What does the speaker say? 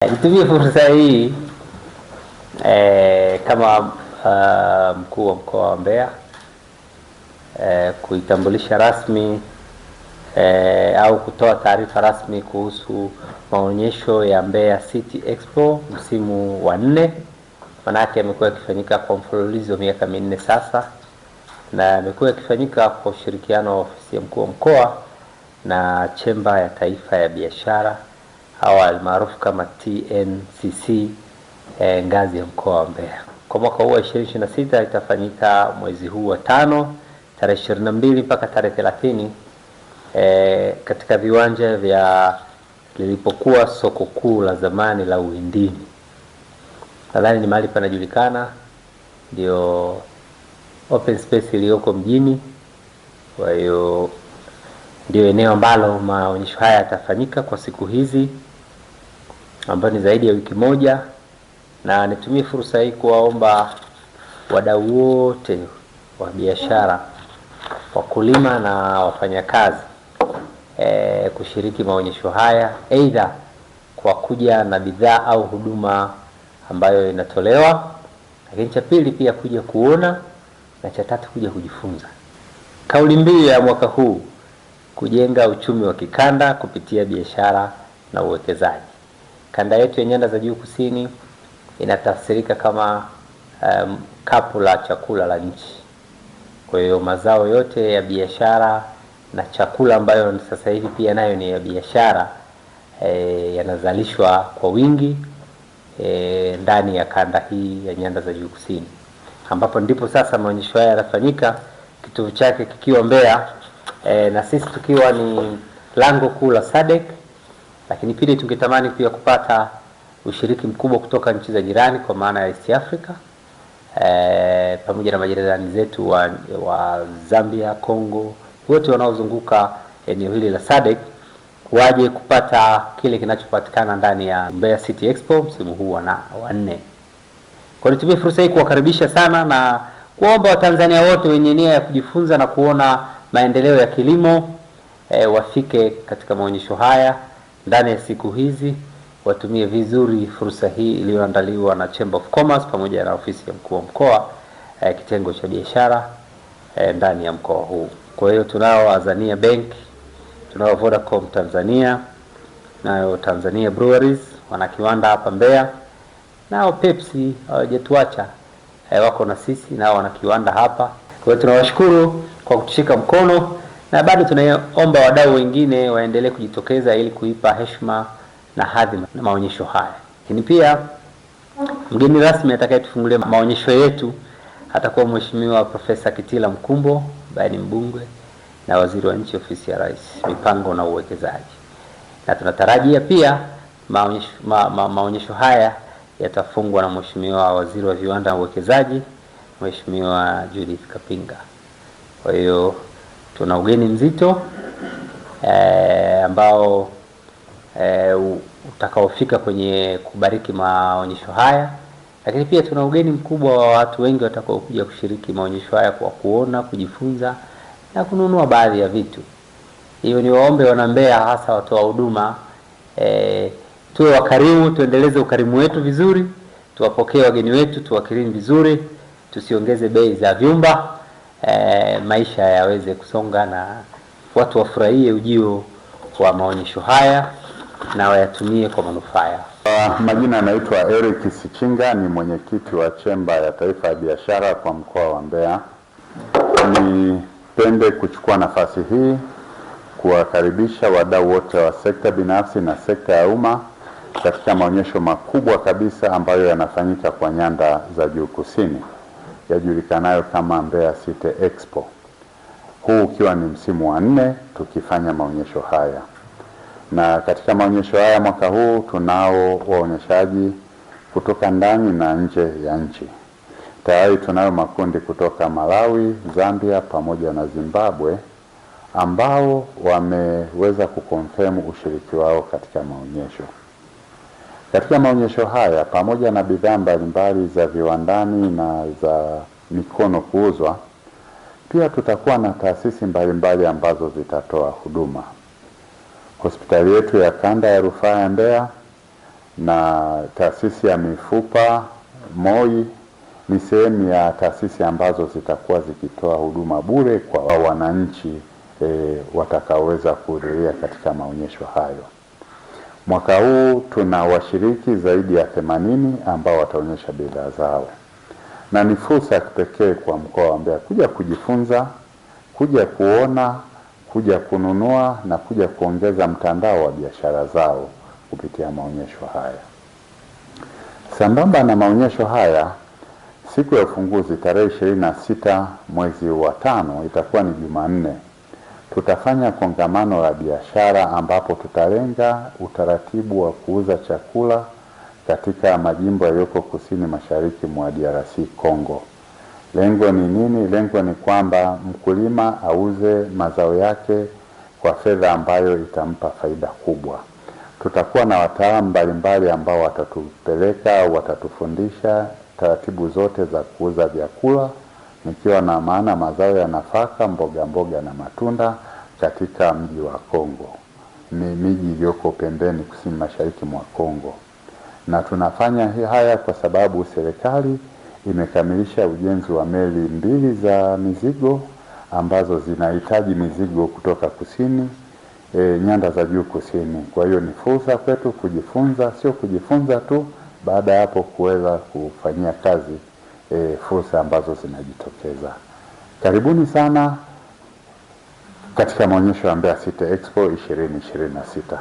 Nitumie fursa hii kama mkuu wa mkoa wa Mbeya kuitambulisha rasmi au kutoa taarifa rasmi kuhusu maonyesho ya Mbeya City Expo msimu wa 4. Manake yamekuwa yakifanyika kwa mfululizo miaka 4 sasa, na yamekuwa yakifanyika kwa ushirikiano wa ofisi ya mkuu wa mkoa na chemba ya taifa ya biashara au almaarufu kama TNCC ngazi ya mkoa wa Mbeya. Kwa mwaka huu 2026 itafanyika mwezi huu wa 5 tarehe 22 mpaka tarehe 30 katika viwanja vya lilipokuwa soko kuu la zamani la Uhindini. Nadhani ni mahali panajulikana, ndio open space iliyoko mjini. Kwa hiyo ndio eneo ambalo maonyesho haya yatafanyika kwa siku hizi ambayo ni zaidi ya wiki moja, na nitumie fursa hii kuwaomba wadau wote wa biashara, wakulima na wafanyakazi kushiriki maonyesho haya, aidha kwa kuja na bidhaa au huduma ambayo inatolewa, lakini cha pili pia kuja kuona, na cha tatu kuja kujifunza. Kauli mbiu ya mwaka huu, kujenga uchumi wa kikanda kupitia biashara na uwekezaji. Kanda yetu ya nyanda za juu kusini inatafsirika kama kapu la chakula la nchi. Kwa hiyo mazao yote ya biashara na chakula ambayo sasa hivi pia nayo ni ya biashara yanazalishwa kwa wingi ndani ya kanda hii ya nyanda za juu kusini, ambapo ndipo sasa maonyesho haya yanafanyika, kituo chake kikiwa Mbeya, na sisi tukiwa ni lango kuu la SADC. Lakini pili, tungetamani pia kupata ushiriki mkubwa kutoka nchi za jirani kwa maana ya East Africa, pamoja na majirani zetu wa Zambia, Kongo, wote wanaozunguka eneo hili la SADC waje kupata kile kinachopatikana ndani ya Mbeya City Expo msimu huu wa 4. Kwa nitumie fursa hii kuwakaribisha sana na kuomba Watanzania wote wenye nia ya kujifunza na kuona maendeleo ya kilimo wafike katika maonyesho haya ndani ya siku hizi, watumie vizuri fursa hii iliyoandaliwa na Chamber of Commerce pamoja na ofisi ya mkuu wa mkoa, kitengo cha biashara ndani ya mkoa huu. Kwa hiyo tunao Azania Bank, tunao Vodacom Tanzania, nayo Tanzania Breweries wana kiwanda hapa Mbeya, nao Pepsi hawajatuacha, wako na sisi, nao wana kiwanda hapa. Kwa hiyo tunawashukuru kwa kutushika mkono, na bado tunaomba wadau wengine waendelee kujitokeza ili kuipa heshima na hadhi na maonyesho haya. Lakini pia mgeni rasmi atakayetufungulia maonyesho yetu atakuwa Mheshimiwa Profesa Kitila Mkumbo, ambaye ni mbunge na waziri wa nchi ofisi ya Rais, mipango na uwekezaji. Na tunatarajia pia maonyesho haya yatafungwa na Mheshimiwa waziri wa viwanda na uwekezaji, Mheshimiwa Judith Kapinga. Kwa hiyo tuna ugeni mzito ambao utakaofika kwenye kubariki maonyesho haya, lakini pia tuna ugeni mkubwa wa watu wengi watakaokuja kushiriki maonyesho haya kwa kuona, kujifunza na kununua baadhi ya vitu. Hiyo ni waombe wana Mbeya, hasa watoa huduma, tuwe wakarimu, tuendeleze ukarimu wetu vizuri, tuwapokee wageni wetu, tuwakirimu vizuri, tusiongeze bei za vyumba, maisha yaweze kusonga na watu wafurahie ujio wa maonyesho haya na wayatumie kwa manufaa. Majina yanaitwa Eric Sichinga, ni mwenyekiti wa chemba ya taifa ya biashara kwa mkoa wa Mbeya. Nipende kuchukua nafasi hii kuwakaribisha wadau wote wa sekta binafsi na sekta ya umma katika maonyesho makubwa kabisa ambayo yanafanyika kwa nyanda za juu kusini, yajulikanayo kama Mbeya City Expo. Huu ukiwa ni msimu wa 4 tukifanya maonyesho haya. Na katika maonyesho haya mwaka huu tunao waonyeshaji kutoka ndani na nje ya nchi. Tayari tunayo makundi kutoka Malawi, Zambia pamoja na Zimbabwe ambao wameweza kukonfirm ushiriki wao katika maonyesho. Katika maonyesho haya, pamoja na bidhaa mbalimbali za viwandani na za mikono kuuzwa, pia tutakuwa na taasisi mbalimbali ambazo zitatoa huduma. Hospitali yetu ya kanda ya rufaa ya Mbeya na taasisi ya mifupa MOI ni sehemu ya taasisi ambazo zitakuwa zikitoa huduma bure kwa wananchi watakaoweza kuhudhuria katika maonyesho hayo. Mwaka huu tuna washiriki zaidi ya 80 ambao wataonyesha bidhaa zao, na ni fursa ya kipekee kwa mkoa wa Mbeya kuja kujifunza, kuja kuona, kuja kununua na kuja kuongeza mtandao wa biashara zao kupitia maonyesho haya. Sambamba na maonyesho haya, siku ya ufunguzi tarehe 26 mwezi wa 5 itakuwa ni Jumanne. Tutafanya kongamano la biashara ambapo tutalenga utaratibu wa kuuza chakula katika majimbo yaliyoko kusini mashariki mwa DRC Congo. Lengo ni nini? Lengo ni kwamba mkulima auze mazao yake kwa fedha ambayo itampa faida kubwa. Tutakuwa na wataalamu mbalimbali ambao watatupeleka au watatufundisha taratibu zote za kuuza vyakula, nikiwa na maana mazao ya nafaka, mboga mboga na matunda katika mji wa Kongo. Ni miji iliyoko pembeni kusini mashariki mwa Kongo. Na tunafanya haya kwa sababu serikali imekamilisha ujenzi wa meli 2 za mizigo ambazo zinahitaji mizigo kutoka kusini, nyanda za juu kusini. Kwa hiyo ni fursa kwetu kujifunza, sio kujifunza tu, baada ya hapo kuweza kufanyia kazi fursa ambazo zinajitokeza. Karibuni sana katika maonyesho ya Mbeya City Expo 2026.